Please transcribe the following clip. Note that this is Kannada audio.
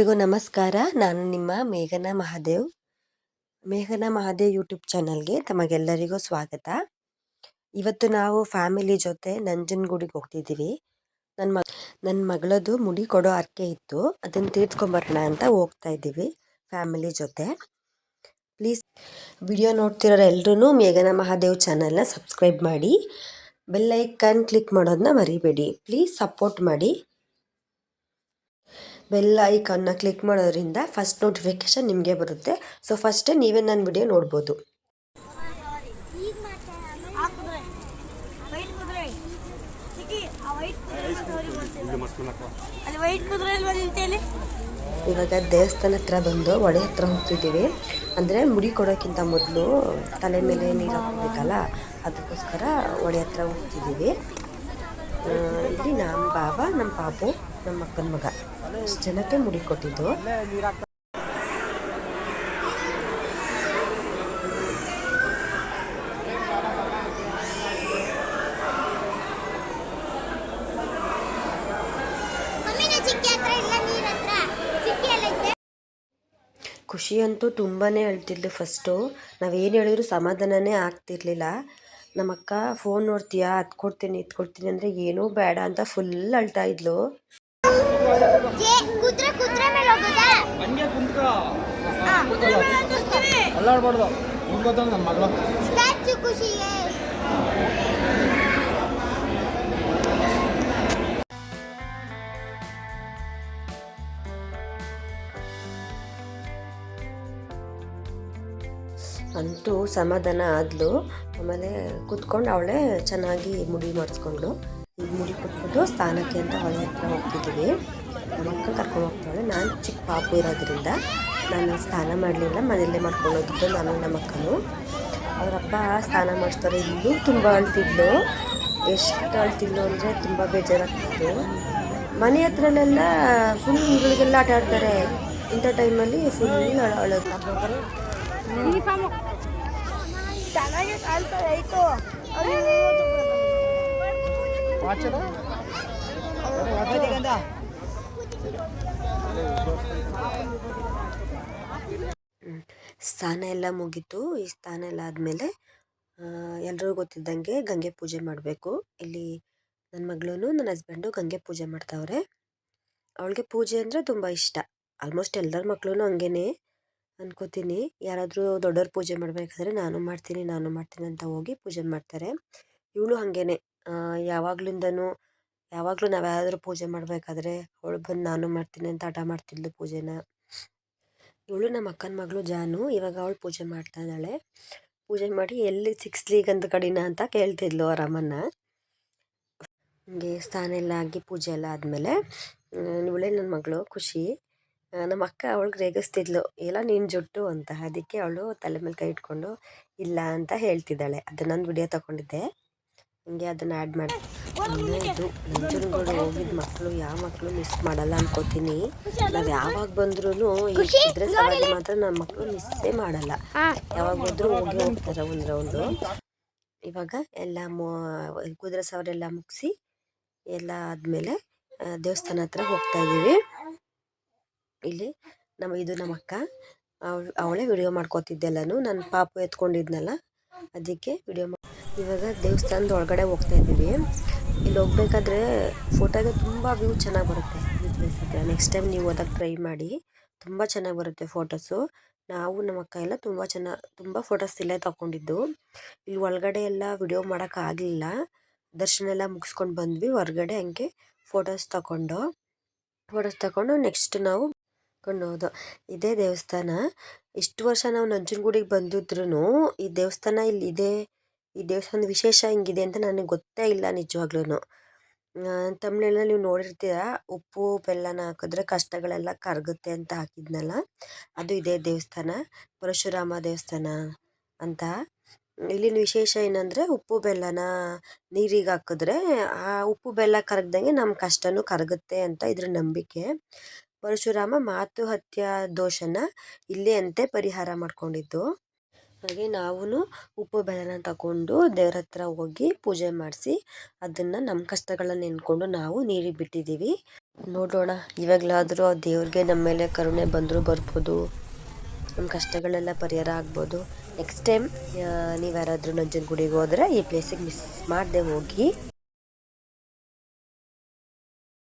ಎಲ್ಲರಿಗೂ ನಮಸ್ಕಾರ. ನಾನು ನಿಮ್ಮ ಮೇಘನಾ ಮಹಾದೇವ್. ಮೇಘನಾ ಮಹಾದೇವ್ ಯೂಟ್ಯೂಬ್ ಚಾನಲ್ಗೆ ತಮಗೆಲ್ಲರಿಗೂ ಸ್ವಾಗತ. ಇವತ್ತು ನಾವು ಫ್ಯಾಮಿಲಿ ಜೊತೆ ನಂಜನಗೂಡಿಗೆ ಹೋಗ್ತಿದ್ದೀವಿ. ನನ್ನ ಮಗಳದು ಮುಡಿ ಕೊಡೋ ಹರಕೆ ಇತ್ತು, ಅದನ್ನು ತೀರ್ಸ್ಕೊಂಬರೋಣ ಅಂತ ಹೋಗ್ತಾ ಇದ್ದೀವಿ ಫ್ಯಾಮಿಲಿ ಜೊತೆ. ಪ್ಲೀಸ್ ವಿಡಿಯೋ ನೋಡ್ತಿರೋರು ಎಲ್ಲರೂ ಮೇಘನಾ ಮಹಾದೇವ್ ಚಾನಲ್ನ ಸಬ್ಸ್ಕ್ರೈಬ್ ಮಾಡಿ, ಬೆಲ್ ಐಕಾನ್ ಕ್ಲಿಕ್ ಮಾಡೋದನ್ನ ಮರಿಬೇಡಿ. ಪ್ಲೀಸ್ ಸಪೋರ್ಟ್ ಮಾಡಿ. ಬೆಲ್ ಐಕಾನ್ನ ಕ್ಲಿಕ್ ಮಾಡೋದ್ರಿಂದ ಫಸ್ಟ್ ನೋಟಿಫಿಕೇಶನ್ ನಿಮಗೆ ಬರುತ್ತೆ. ಸೊ ಫಸ್ಟೇ ನೀವೇ ನನ್ನ ವಿಡಿಯೋ ನೋಡ್ಬೋದು. ಇವಾಗ ದೇವಸ್ಥಾನ ಹತ್ರ ಬಂದು ಹೊಳೆ ಹತ್ರ ಹೋಗ್ತಿದ್ದೀವಿ. ಅಂದರೆ ಮುಡಿ ಕೊಡೋಕ್ಕಿಂತ ಮೊದಲು ತಲೆ ಮೇಲೆ ನೀರು ಹಾಕಬೇಕಲ್ಲ, ಅದಕ್ಕೋಸ್ಕರ ಹೊಳೆ ಹತ್ರ ಹೋಗ್ತಿದ್ದೀವಿ. ಇಲ್ಲಿ ನಮ್ಮ ಬಾಬಾ, ನಮ್ಮ ಪಾಪು, ನಮ್ಮ ಅಕ್ಕನ ಮಗ ಇಷ್ಟು ಜನಕ್ಕೆ ಮುಡಿ ಕೊಟ್ಟಿದ್ದು. ಖುಷಿ ಅಂತೂ ತುಂಬಾ ಅಳ್ತಿದ್ಲು. ಫಸ್ಟು ನಾವೇನು ಹೇಳಿದ್ರು ಸಮಾಧಾನನೇ ಆಗ್ತಿರ್ಲಿಲ್ಲ. ನಮ್ಮಕ್ಕ ಫೋನ್ ನೋಡ್ತೀಯಾ, ಅದು ಕೊಡ್ತೀನಿ ಇದು ಕೊಡ್ತೀನಿ ಅಂದರೆ ಏನೂ ಬೇಡ ಅಂತ ಫುಲ್ ಅಳ್ತಾ ಇದ್ಲು. ಅಂತೂ ಸಮಾಧಾನ ಆದ್ಲು. ಆಮೇಲೆ ಕೂತ್ಕೊಂಡು ಅವಳೇ ಚೆನ್ನಾಗಿ ಮುಡಿ ಮಾಡಿಸ್ಕೊಂಡ್ಳು. ಈಗ ಮುಡಿ ಕೊಟ್ಬಿಟ್ಟು ಸ್ನಾನಕ್ಕೆ ಅಂತ ಹೊಳೆ ಹತ್ರ ಹೋಗ್ತಿದ್ದೀವಿ. ನಮ್ಮ ಅಕ್ಕ ಕರ್ಕೊಂಡು ಹೋಗ್ತಾಳೆ. ನಾನು ಚಿಕ್ಕ ಪಾಪು ಇರೋದ್ರಿಂದ ನಾನು ಸ್ನಾನ ಮಾಡಲಿಲ್ಲ, ಮನೆಯಲ್ಲೇ ಮಾಡ್ಕೊಂಡು ಹೋಗಿದ್ದು ನಾನು ನಮ್ಮ ಅಕ್ಕನು. ಅವರಪ್ಪ ಸ್ನಾನ ಮಾಡಿಸ್ತಾರೆ. ಇಲ್ಲೂ ತುಂಬ ಅಳ್ತಿದ್ಲು. ಎಷ್ಟು ಅಳ್ತಿದ್ಲು ಅಂದರೆ ತುಂಬ ಬೇಜಾರಾಗ್ತಿತ್ತು. ಮನೆ ಹತ್ರನೆಲ್ಲ ಫುಲ್ ಇವುಗಳಿಗೆಲ್ಲ ಆಟ ಆಡ್ತಾರೆ. ಇಂಥ ಟೈಮಲ್ಲಿ ಫುಲ್ ಅಳೋದು. ಸ್ನಾನ ಎಲ್ಲ ಮುಗೀತು. ಈ ಸ್ನಾನ ಎಲ್ಲ ಆದಮೇಲೆ ಎಲ್ರಿಗೂ ಗೊತ್ತಿದ್ದಂಗೆ ಗಂಗೆ ಪೂಜೆ ಮಾಡಬೇಕು. ಇಲ್ಲಿ ನನ್ನ ಮಗಳೂ ನನ್ನ ಹಸ್ಬೆಂಡು ಗಂಗೆ ಪೂಜೆ ಮಾಡ್ತಾವ್ರೆ. ಅವಳಿಗೆ ಪೂಜೆ ಅಂದರೆ ತುಂಬ ಇಷ್ಟ. ಆಲ್ಮೋಸ್ಟ್ ಎಲ್ಲರ ಮಕ್ಕಳು ಹಂಗೇನೆ ಅನ್ಕೋತೀನಿ. ಯಾರಾದರೂ ದೊಡ್ಡವ್ರು ಪೂಜೆ ಮಾಡಬೇಕಾದ್ರೆ ನಾನು ಮಾಡ್ತೀನಿ ಅಂತ ಹೋಗಿ ಪೂಜೆ ಮಾಡ್ತಾರೆ. ಇವಳು ಹಾಗೇನೆ, ಯಾವಾಗಲೂ ನಾವು ಯಾರಾದರೂ ಪೂಜೆ ಮಾಡಬೇಕಾದ್ರೆ ಅವಳು ಬಂದು ನಾನು ಮಾಡ್ತೀನಿ ಅಂತ ಹಠ ಮಾಡ್ತಿದ್ಲು ಪೂಜೆನ. ಇವಳು ನಮ್ಮ ಅಕ್ಕನ ಮಗಳು ಜಾನು. ಇವಾಗ ಅವಳು ಪೂಜೆ ಮಾಡ್ತಾ ಇದ್ದಾಳೆ. ಪೂಜೆ ಮಾಡಿ ಎಲ್ಲಿ ಸಿಕ್ಸ್ಲಿ ಗಂಧ ಕಡಿನ ಅಂತ ಕೇಳ್ತಿದ್ಲು ಅವ್ರ ಅಮ್ಮನ. ಹಂಗೆ ಸ್ನಾನ ಎಲ್ಲ ಆಗಿ ಪೂಜೆ ಎಲ್ಲ ಆದಮೇಲೆ ಇವಳೇ ನನ್ನ ಮಗಳು ಖುಷಿ. ನಮ್ಮ ಅಕ್ಕ ಅವಳಿಗೆ ರೇಗಿಸ್ತಿದ್ಲು, ಎಲ್ಲ ನೀನು ಜುಟ್ಟು ಅಂತ. ಅದಕ್ಕೆ ಅವಳು ತಲೆ ಮೇಲೆ ಕೈ ಇಟ್ಕೊಂಡು ಇಲ್ಲ ಅಂತ ಹೇಳ್ತಿದ್ದಾಳೆ. ಅದು ನನ್ನ ವಿಡಿಯೋ ತಗೊಂಡಿದ್ದೆ, ಹಂಗೆ ಅದನ್ನು ಆ್ಯಡ್ ಮಾಡಿ. ಇದು ನಂಜನಗೂಡು ಹೋಗಿದ್ದ ಮಕ್ಕಳು ಯಾವ ಮಕ್ಕಳು ಮಿಸ್ ಮಾಡಲ್ಲ ಅನ್ಕೋತೀನಿ. ನಾವು ಯಾವಾಗ ಬಂದ್ರೂ ಈ ಕುದುರೆ ಸವಾರಿ ಮಾತ್ರ ನಮ್ಮ ಮಕ್ಕಳು ಮಿಸ್ಸೇ ಮಾಡಲ್ಲ. ಯಾವಾಗ ಬಂದರೂ ಹೋಗ್ತಾರೆ ಒಂದು ರೌಂಡು. ಇವಾಗ ಎಲ್ಲ ಕುದುರೆ ಸವಾರಿ ಎಲ್ಲ ಮುಗಿಸಿ ಎಲ್ಲ ಆದಮೇಲೆ ದೇವಸ್ಥಾನ ಹತ್ರ ಹೋಗ್ತಾ ಇದ್ದೀವಿ. ಇಲ್ಲಿ ಇದು ನಮ್ಮ ಅಕ್ಕ, ಅವಳೇ ವಿಡಿಯೋ ಮಾಡ್ಕೋತಿದ್ದೆಲ್ಲನು. ನನ್ನ ಪಾಪು ಎತ್ಕೊಂಡಿದ್ನಲ್ಲ ಅದಕ್ಕೆ ವಿಡಿಯೋ ಇವಾಗ ದೇವಸ್ಥಾನದ ಒಳಗಡೆ ಹೋಗ್ತಾ ಇದ್ದೀವಿ. ಇಲ್ಲಿ ಹೋಗ್ಬೇಕಾದ್ರೆ ಫೋಟೋಗೆ ತುಂಬ ವ್ಯೂ ಚೆನ್ನಾಗಿ ಬರುತ್ತೆ ಈ ಪ್ಲೇಸ್ ಹತ್ರ. ನೆಕ್ಸ್ಟ್ ಟೈಮ್ ನೀವು ಹೋದಾಗ ಟ್ರೈ ಮಾಡಿ, ತುಂಬ ಚೆನ್ನಾಗಿ ಬರುತ್ತೆ ಫೋಟೋಸು. ನಾವು ನಮ್ಮ ಅಕ್ಕ ಎಲ್ಲ ತುಂಬ ಫೋಟೋಸ್ ಇಲ್ಲೇ ತಗೊಂಡಿದ್ದು. ಇಲ್ಲಿ ಒಳಗಡೆ ಎಲ್ಲ ವಿಡಿಯೋ ಮಾಡೋಕ್ಕಾಗಲಿಲ್ಲ. ದರ್ಶನ ಎಲ್ಲ ಮುಗಿಸ್ಕೊಂಡು ಬಂದ್ವಿ. ಹೊರಗಡೆ ಹಂಗೆ ಫೋಟೋಸ್ ತಗೊಂಡು ನೆಕ್ಸ್ಟ್ ನಾವು ಹೋದೋ. ಇದೇ ದೇವಸ್ಥಾನ. ಇಷ್ಟು ವರ್ಷ ನಾವು ನಂಜನಗೂಡಿಗೆ ಬಂದಿದ್ರೂ ಈ ದೇವಸ್ಥಾನ ಇಲ್ಲಿದೆ, ಈ ದೇವಸ್ಥಾನದ ವಿಶೇಷ ಹಿಂಗಿದೆ ಅಂತ ನನಗೆ ಗೊತ್ತೇ ಇಲ್ಲ ನಿಜವಾಗ್ಲೂ. ತಮಿಳ್ನಲ್ಲಿ ನೀವು ನೋಡಿರ್ತೀರ, ಉಪ್ಪು ಬೆಲ್ಲನ ಹಾಕಿದ್ರೆ ಕಷ್ಟಗಳೆಲ್ಲ ಕರಗುತ್ತೆ ಅಂತ ಹಾಕಿದ್ನಲ್ಲ, ಅದು ಇದೇ ದೇವಸ್ಥಾನ, ಪರಶುರಾಮ ದೇವಸ್ಥಾನ ಅಂತ. ಇಲ್ಲಿನ ವಿಶೇಷ ಏನಂದರೆ ಉಪ್ಪು ಬೆಲ್ಲನ ನೀರಿಗೆ ಹಾಕಿದ್ರೆ ಆ ಉಪ್ಪು ಬೆಲ್ಲ ಕರಗ್ದಂಗೆ ನಮ್ಮ ಕಷ್ಟನೂ ಕರಗುತ್ತೆ ಅಂತ ಇದ್ರ ನಂಬಿಕೆ. ಪರಶುರಾಮ ಮಾತುಹತ್ಯ ದೋಷನ ಇಲ್ಲೇ ಅಂತೆ ಪರಿಹಾರ ಮಾಡ್ಕೊಂಡಿದ್ದು. ಹಾಗೆ ನಾವು ಉಪ್ಪು ಬೆಲ್ಲನ ತಗೊಂಡು ದೇವ್ರ ಹತ್ರ ಹೋಗಿ ಪೂಜೆ ಮಾಡಿಸಿ ಅದನ್ನು ನಮ್ಮ ಕಷ್ಟಗಳನ್ನ ನೆನ್ಕೊಂಡು ನಾವು ನೀರಿಗೆ ಬಿಟ್ಟಿದ್ದೀವಿ. ನೋಡೋಣ, ಇವಾಗಲಾದರೂ ಆ ದೇವ್ರಿಗೆ ನಮ್ಮ ಮೇಲೆ ಕರುಣೆ ಬಂದರೂ ಬರ್ಬೋದು, ನಮ್ಮ ಕಷ್ಟಗಳೆಲ್ಲ ಪರಿಹಾರ ಆಗ್ಬೋದು. ನೆಕ್ಸ್ಟ್ ಟೈಮ್ ನೀವು ಯಾರಾದರೂ ನಂಜನಗೂಡಿಗೆ ಹೋದರೆ ಈ ಪ್ಲೇಸಿಗೆ ಮಿಸ್ ಮಾಡದೆ ಹೋಗಿ.